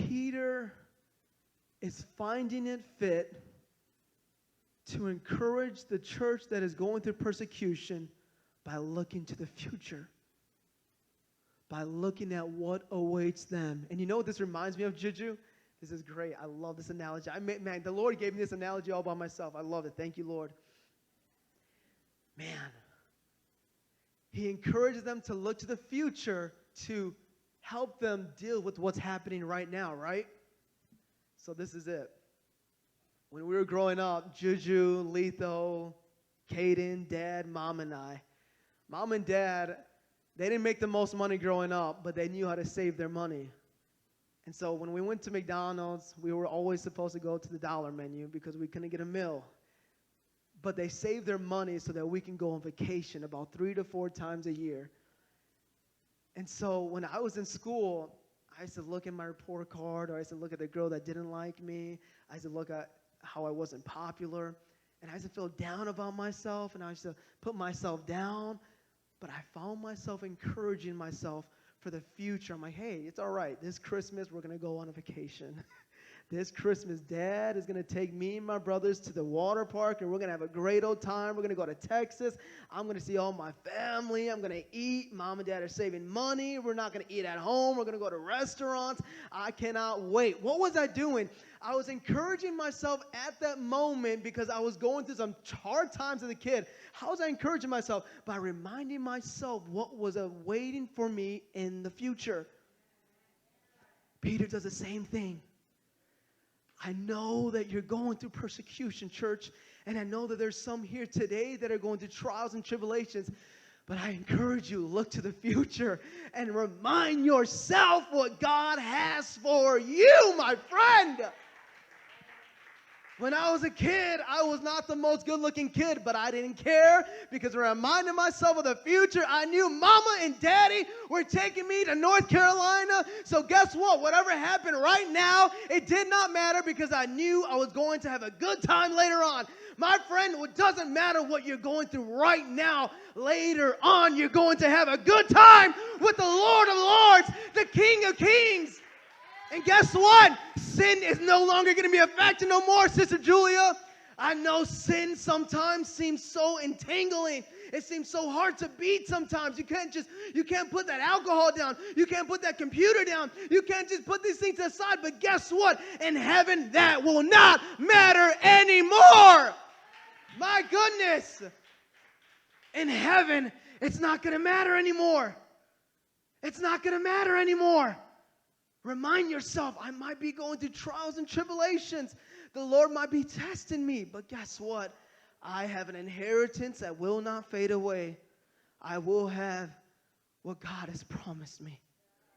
Peter is finding it fit to encourage the church that is going through persecution by looking to the future, by looking at what awaits them. And you know what this reminds me of, Juju? This is great. I love this analogy. Man, the Lord gave me this analogy all by myself. I love it. Thank you, Lord. Man, he encourages them to look to the future to help them deal with what's happening right now, right? So this is it. When we were growing up, Juju, Letho, Caden, Dad, Mom, and I. Mom and Dad, they didn't make the most money growing up, but they knew how to save their money. And so when we went to McDonald's, we were always supposed to go to the dollar menu because we couldn't get a meal. But they saved their money so that we can go on vacation about 3 to 4 times a year. And so when I was in school, I used to look at my report card, or I used to look at the girl that didn't like me. I used to look at how I wasn't popular. And I used to feel down about myself, and I used to put myself down. But I found myself encouraging myself for the future. I'm like, hey, it's all right. This Christmas, we're going to go on a vacation. This Christmas, Dad is going to take me and my brothers to the water park, and we're going to have a great old time. We're going to go to Texas. I'm going to see all my family. I'm going to eat. Mom and Dad are saving money. We're not going to eat at home. We're going to go to restaurants. I cannot wait. What was I doing? I was encouraging myself at that moment because I was going through some hard times as a kid. How was I encouraging myself? By reminding myself what was awaiting for me in the future. Peter does the same thing. I know that you're going through persecution, church, and I know that there's some here today that are going through trials and tribulations, but I encourage you, look to the future and remind yourself what God has for you, my friend. When I was a kid, I was not the most good-looking kid, but I didn't care because I reminded myself of the future. I knew Mama and Daddy were taking me to North Carolina. So guess what? Whatever happened right now, it did not matter because I knew I was going to have a good time later on. My friend, it doesn't matter what you're going through right now. Later on, you're going to have a good time with the Lord of Lords, the King of Kings. And guess what? Sin is no longer going to be a factor no more, Sister Julia. I know sin sometimes seems so entangling. It seems so hard to beat sometimes. You can't put that alcohol down. You can't put that computer down. You can't just put these things aside. But guess what? In heaven, that will not matter anymore. My goodness. In heaven, it's not going to matter anymore. It's not going to matter anymore. Remind yourself, I might be going through trials and tribulations. The Lord might be testing me. But guess what? I have an inheritance that will not fade away. I will have what God has promised me.